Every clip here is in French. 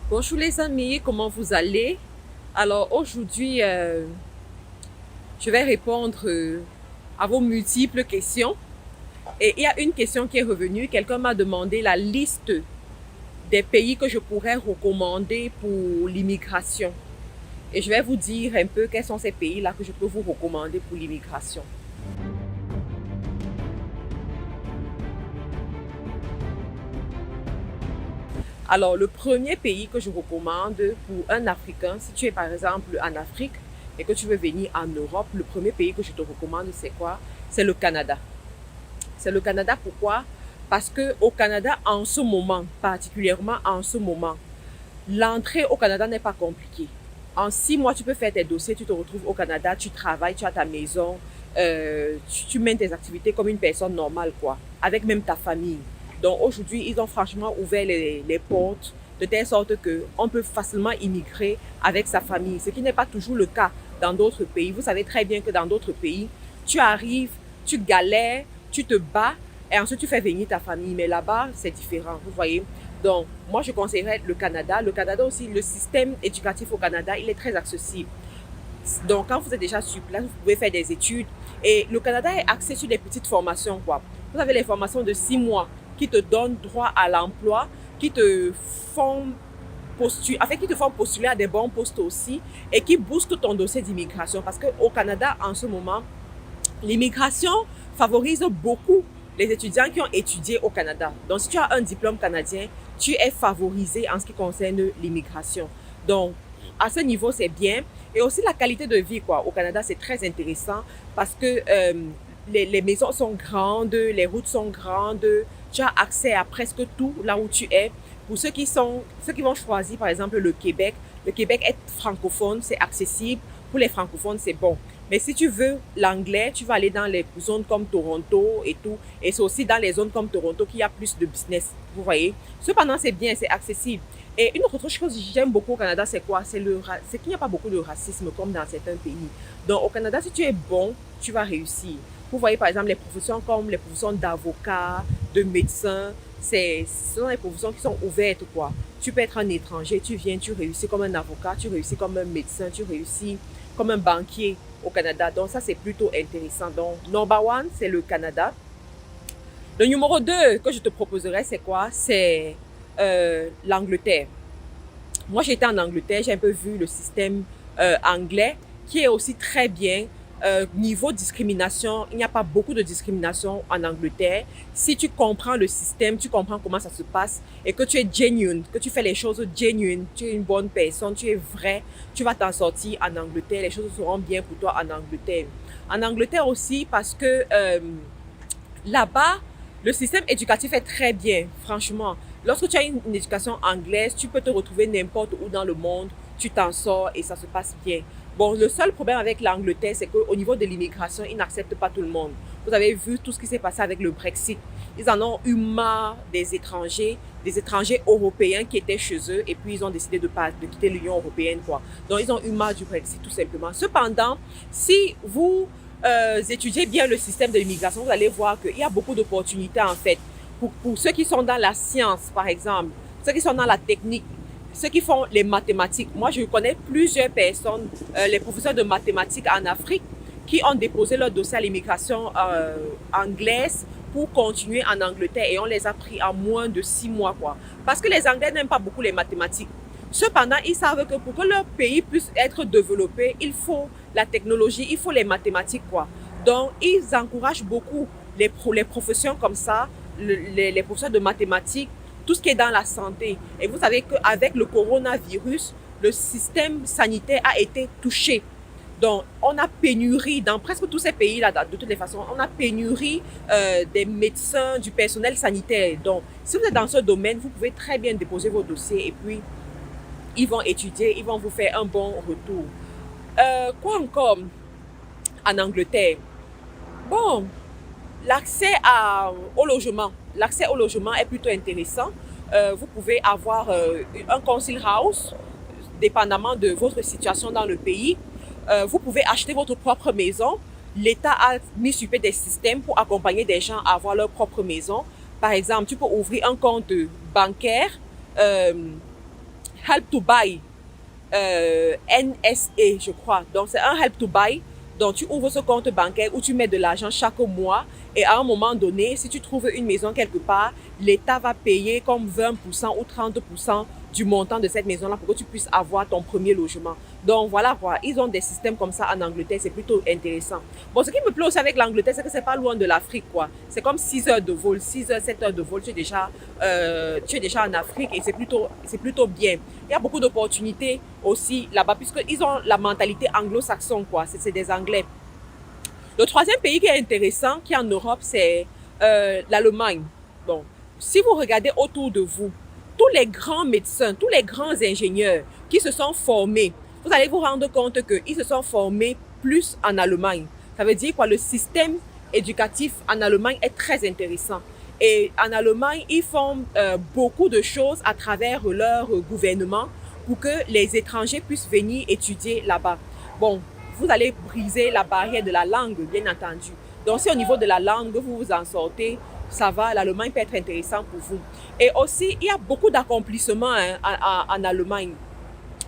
Bonjour les amis, comment vous allez? Alors aujourd'hui, je vais répondre à vos multiples questions. Et il y a une question qui est revenue. Quelqu'un m'a demandé la liste des pays que je pourrais recommander pour l'immigration. Et je vais vous dire un peu quels sont ces pays-là que je peux vous recommander pour l'immigration. Alors, le premier pays que je recommande pour un Africain, si tu es par exemple en Afrique et que tu veux venir en Europe, le premier pays que je te recommande, c'est quoi? C'est le Canada. C'est le Canada, pourquoi? Parce que au Canada, en ce moment, particulièrement en ce moment, l'entrée au Canada n'est pas compliquée. En 6 mois, tu peux faire tes dossiers, tu te retrouves au Canada, tu travailles, tu as ta maison, tu mènes tes activités comme une personne normale, quoi, avec même ta famille. Donc aujourd'hui, ils ont franchement ouvert les portes de telle sorte qu'on peut facilement immigrer avec sa famille, ce qui n'est pas toujours le cas dans d'autres pays. Vous savez très bien que dans d'autres pays, tu arrives, tu galères, tu te bats et ensuite tu fais venir ta famille. Mais là-bas, c'est différent, vous voyez. Donc, moi, je conseillerais le Canada. Le Canada aussi, le système éducatif au Canada, il est très accessible. Donc, quand vous êtes déjà sur place, vous pouvez faire des études. Et le Canada est axé sur des petites formations, quoi. Vous avez les formations de 6 mois qui te donnent droit à l'emploi, qui te font qui te font postuler à des bons postes aussi et qui boostent ton dossier d'immigration. Parce qu'au Canada, en ce moment, l'immigration favorise beaucoup les étudiants qui ont étudié au Canada. Donc, si tu as un diplôme canadien, tu es favorisé en ce qui concerne l'immigration. Donc, à ce niveau, c'est bien. Et aussi la qualité de vie, quoi. Au Canada, c'est très intéressant parce que les maisons sont grandes, les routes sont grandes, tu as accès à presque tout là où tu es. Pour ceux qui vont choisir, par exemple, le Québec est francophone, c'est accessible. Pour les francophones, c'est bon. Mais si tu veux l'anglais, tu vas aller dans les zones comme Toronto et tout. Et c'est aussi dans les zones comme Toronto qu'il y a plus de business. Vous voyez? Cependant, c'est bien, c'est accessible. Et une autre chose que j'aime beaucoup au Canada, c'est quoi? C'est qu'il n'y a pas beaucoup de racisme comme dans certains pays. Donc, au Canada, si tu es bon, tu vas réussir. Vous voyez, par exemple, les professions comme les professions d'avocat, de médecin, ce sont des professions qui sont ouvertes, quoi. Tu peux être un étranger, tu viens, tu réussis comme un avocat, tu réussis comme un médecin, tu réussis comme un banquier au Canada. Donc ça, c'est plutôt intéressant. Donc, number one, c'est le Canada. Le numéro 2 que je te proposerais, c'est quoi? C'est l'Angleterre. Moi, j'étais en Angleterre, j'ai un peu vu le système anglais qui est aussi très bien. Niveau discrimination, il n'y a pas beaucoup de discrimination en Angleterre. Si tu comprends le système, tu comprends comment ça se passe et que tu es genuine, que tu fais les choses genuine, tu es une bonne personne, tu es vrai, tu vas t'en sortir en Angleterre. Les choses seront bien pour toi en Angleterre. En Angleterre aussi parce que là-bas, le système éducatif est très bien, franchement. Lorsque tu as une éducation anglaise, tu peux te retrouver n'importe où dans le monde, tu t'en sors et ça se passe bien. Bon, le seul problème avec l'Angleterre, c'est qu'au niveau de l'immigration, ils n'acceptent pas tout le monde. Vous avez vu tout ce qui s'est passé avec le Brexit. Ils en ont eu marre des étrangers européens qui étaient chez eux et puis ils ont décidé de quitter l'Union européenne, quoi. Donc, ils ont eu marre du Brexit, tout simplement. Cependant, si vous étudiez bien le système de l'immigration, vous allez voir qu'il y a beaucoup d'opportunités, en fait. Pour ceux qui sont dans la science, par exemple, ceux qui sont dans la technique, ceux qui font les mathématiques. Moi, je connais plusieurs personnes, les professeurs de mathématiques en Afrique, qui ont déposé leur dossier à l'immigration anglaise pour continuer en Angleterre et on les a pris en moins de 6 mois, quoi. Parce que les Anglais n'aiment pas beaucoup les mathématiques. Cependant, ils savent que pour que leur pays puisse être développé, il faut la technologie, il faut les mathématiques, quoi. Donc, ils encouragent beaucoup les professions comme ça, les professeurs de mathématiques, tout ce qui est dans la santé. Et vous savez qu'avec le coronavirus, le système sanitaire a été touché. Donc, on a pénurie dans presque tous ces pays-là, de toutes les façons, on a pénurie des médecins, du personnel sanitaire. Donc, si vous êtes dans ce domaine, vous pouvez très bien déposer vos dossiers et puis ils vont étudier, ils vont vous faire un bon retour. Quoi encore en Angleterre? Bon, au logement. L'accès au logement est plutôt intéressant. Vous pouvez avoir un council house, dépendamment de votre situation dans le pays. Vous pouvez acheter votre propre maison. L'État a mis sur pied des systèmes pour accompagner des gens à avoir leur propre maison. Par exemple, tu peux ouvrir un compte bancaire Help to Buy, NSA, je crois. Donc, c'est un Help to Buy. Donc, tu ouvres ce compte bancaire où tu mets de l'argent chaque mois et à un moment donné, si tu trouves une maison quelque part, l'État va payer comme 20% ou 30% du montant de cette maison-là pour que tu puisses avoir ton premier logement. Donc, voilà quoi. Ils ont des systèmes comme ça en Angleterre. C'est plutôt intéressant. Bon, ce qui me plaît aussi avec l'Angleterre, c'est que c'est pas loin de l'Afrique, quoi. C'est comme 6 heures de vol, 6 heures, 7 heures de vol. Tu es déjà en Afrique et c'est plutôt bien. Il y a beaucoup d'opportunités aussi là-bas puisqu'ils ont la mentalité anglo-saxonne, quoi. C'est des Anglais. Le troisième pays qui est intéressant, qui est en Europe, c'est l'Allemagne. Bon, si vous regardez autour de vous, tous les grands médecins, tous les grands ingénieurs qui se sont formés, vous allez vous rendre compte qu'ils se sont formés plus en Allemagne. Ça veut dire quoi? Le système éducatif en Allemagne est très intéressant. Et en Allemagne, ils font beaucoup de choses à travers leur gouvernement pour que les étrangers puissent venir étudier là-bas. Bon, vous allez briser la barrière de la langue, bien entendu. Donc, si au niveau de la langue, vous vous en sortez, ça va, l'Allemagne peut être intéressant pour vous. Et aussi, il y a beaucoup d'accomplissements en Allemagne.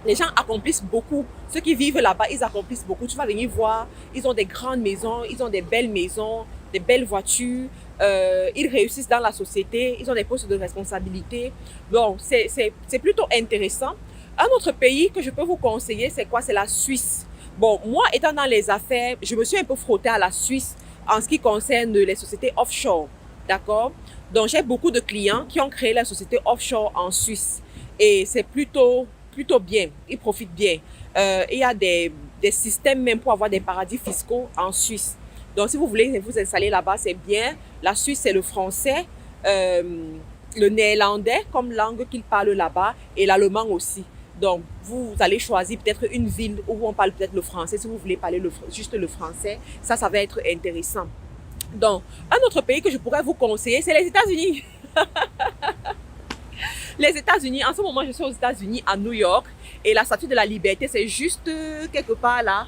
Les gens accomplissent beaucoup. Ceux qui vivent là-bas, ils accomplissent beaucoup. Tu vas venir voir, ils ont des grandes maisons, ils ont des belles maisons, des belles voitures. Ils réussissent dans la société, ils ont des postes de responsabilité. Donc, c'est plutôt intéressant. Un autre pays que je peux vous conseiller, c'est quoi? C'est la Suisse. Bon, moi, étant dans les affaires, je me suis un peu frottée à la Suisse en ce qui concerne les sociétés offshore. D'accord? Donc, j'ai beaucoup de clients qui ont créé la société offshore en Suisse. Et c'est plutôt bien. Ils profitent bien. Il y a des systèmes même pour avoir des paradis fiscaux en Suisse. Donc, si vous voulez vous installer là-bas, c'est bien. La Suisse, c'est le français, le néerlandais comme langue qu'ils parlent là-bas et l'allemand aussi. Donc, vous allez choisir peut-être une ville où on parle peut-être le français. Si vous voulez parler juste le français, ça va être intéressant. Donc, un autre pays que je pourrais vous conseiller, c'est les États-Unis. Les États-Unis, en ce moment, je suis aux États-Unis, à New York, et la Statue de la Liberté, c'est juste quelque part là.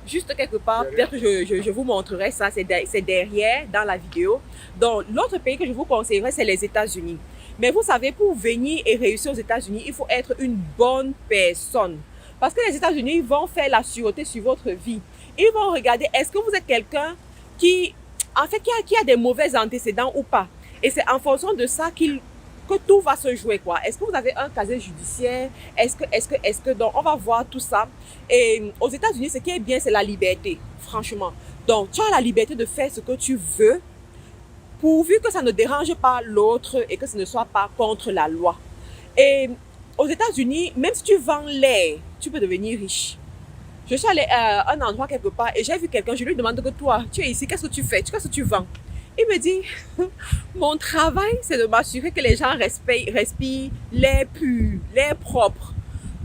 Juste quelque part, peut-être que je vous montrerai ça, c'est derrière dans la vidéo. Donc, l'autre pays que je vous conseillerais, c'est les États-Unis. Mais vous savez, pour venir et réussir aux États-Unis, il faut être une bonne personne. Parce que les États-Unis vont faire la sûreté sur votre vie. Ils vont regarder, est-ce que vous êtes quelqu'un qui a des mauvais antécédents ou pas. Et c'est en fonction de ça que tout va se jouer, quoi. Est-ce que vous avez un casier judiciaire? Est-ce que, donc, on va voir tout ça. Et aux États-Unis, ce qui est bien, c'est la liberté, franchement. Donc, tu as la liberté de faire ce que tu veux, pourvu que ça ne dérange pas l'autre et que ce ne soit pas contre la loi. Et aux États-Unis, même si tu vends l'air, tu peux devenir riche. Je suis allée à un endroit quelque part et j'ai vu quelqu'un, je lui demande que toi, tu es ici, qu'est-ce que tu fais? Qu'est-ce que tu vends? Il me dit, mon travail, c'est de m'assurer que les gens respirent l'air pur, l'air propre.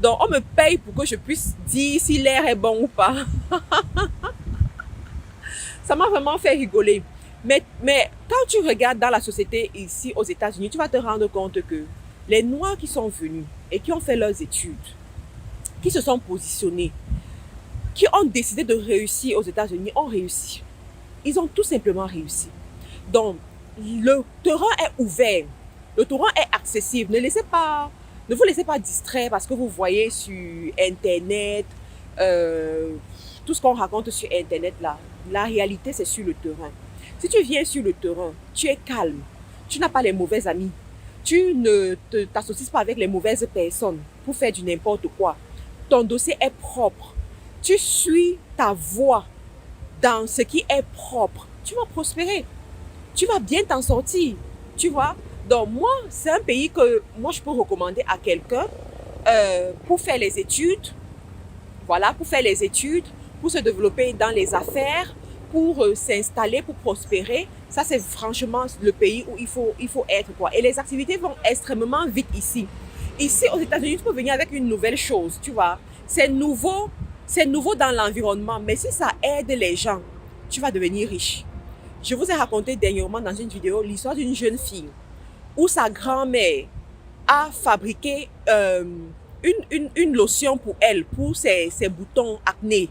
Donc, on me paye pour que je puisse dire si l'air est bon ou pas. Ça m'a vraiment fait rigoler. Mais quand tu regardes dans la société ici aux États-Unis, tu vas te rendre compte que les Noirs qui sont venus et qui ont fait leurs études, qui se sont positionnés, qui ont décidé de réussir aux États-Unis, ont réussi. Ils ont tout simplement réussi. Donc, le terrain est ouvert. Le terrain est accessible. Ne vous laissez pas distraire parce que vous voyez sur Internet, tout ce qu'on raconte sur Internet là. La réalité, c'est sur le terrain. Si tu viens sur le terrain, tu es calme. Tu n'as pas les mauvais amis. Tu ne t'associes pas avec les mauvaises personnes pour faire du n'importe quoi. Ton dossier est propre. Tu suis ta voie dans ce qui est propre. Tu vas prospérer. Tu vas bien t'en sortir. Tu vois? Donc moi, c'est un pays que moi je peux recommander à quelqu'un pour faire les études. Voilà, pour faire les études, pour se développer dans les affaires, pour s'installer, pour prospérer. Ça, c'est franchement le pays où il faut être, quoi. Et les activités vont extrêmement vite ici. Ici, aux États-Unis, tu peux venir avec une nouvelle chose, tu vois. C'est nouveau dans l'environnement, mais si ça aide les gens, tu vas devenir riche. Je vous ai raconté dernièrement dans une vidéo l'histoire d'une jeune fille où sa grand-mère a fabriqué une lotion pour elle, pour ses boutons acné.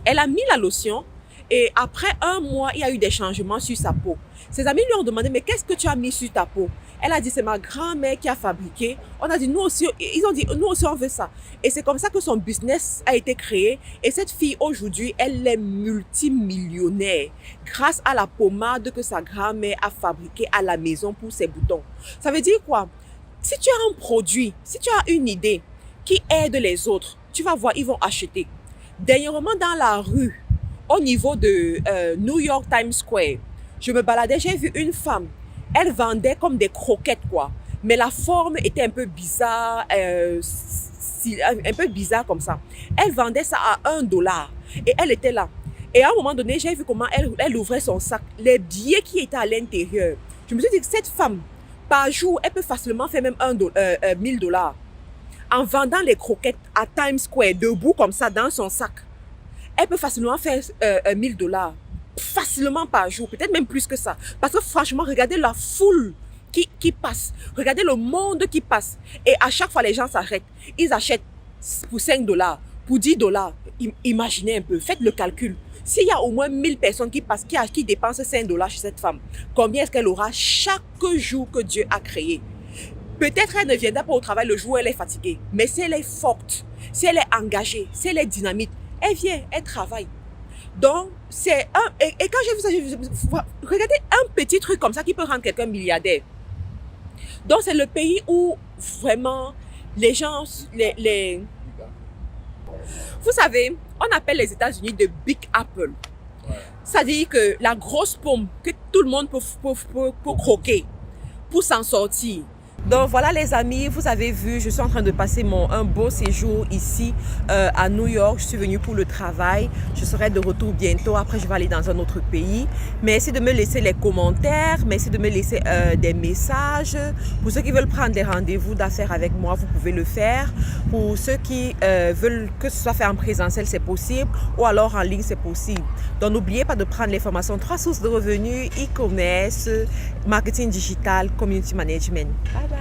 Elle a mis la lotion et après un mois, il y a eu des changements sur sa peau. Ses amis lui ont demandé, mais qu'est-ce que tu as mis sur ta peau? Elle a dit, c'est ma grand-mère qui a fabriqué. On a dit, nous aussi, ils ont dit, nous aussi, on veut ça. Et c'est comme ça que son business a été créé. Et cette fille, aujourd'hui, elle est multimillionnaire grâce à la pommade que sa grand-mère a fabriquée à la maison pour ses boutons. Ça veut dire quoi? Si tu as un produit, si tu as une idée qui aide les autres, tu vas voir, ils vont acheter. Dernièrement, dans la rue, au niveau de New York Times Square, je me baladais, j'ai vu une femme. Elle vendait comme des croquettes, quoi. Mais la forme était un peu bizarre, un peu bizarre comme ça. Elle vendait ça à $1. Et elle était là. Et à un moment donné, j'ai vu comment elle ouvrait son sac. Les billets qui étaient à l'intérieur. Je me suis dit que cette femme, par jour, elle peut facilement faire même $1,000. En vendant les croquettes à Times Square, debout comme ça, dans son sac. Elle peut facilement faire $1,000. Facilement par jour, peut-être même plus que ça. Parce que franchement, regardez la foule qui passe. Regardez le monde qui passe. Et à chaque fois, les gens s'arrêtent. Ils achètent pour $5, pour $10. Imaginez un peu, faites le calcul. S'il y a au moins 1000 personnes qui passent, qui dépensent $5 chez cette femme, combien est-ce qu'elle aura chaque jour que Dieu a créé? Peut-être elle ne viendra pas au travail le jour où elle est fatiguée. Mais si elle est forte, si elle est engagée, si elle est dynamique, elle vient, elle travaille. Donc, c'est un... Et quand j'ai vu ça, j'ai vu... Regardez un petit truc comme ça qui peut rendre quelqu'un milliardaire. Donc, c'est le pays où vraiment les gens... Vous savez, on appelle les États-Unis de Big Apple. Ça dit que la grosse pomme que tout le monde peut croquer pour s'en sortir. Donc voilà les amis, vous avez vu, je suis en train de passer un beau séjour ici à New York. Je suis venue pour le travail, je serai de retour bientôt, après je vais aller dans un autre pays. Merci de me laisser les commentaires, merci de me laisser des messages. Pour ceux qui veulent prendre des rendez-vous d'affaires avec moi, vous pouvez le faire. Pour ceux qui veulent que ce soit fait en présentiel, c'est possible, ou alors en ligne, c'est possible. Donc n'oubliez pas de prendre les formations 3 sources de revenus, e-commerce, marketing digital, community management. Bye bye.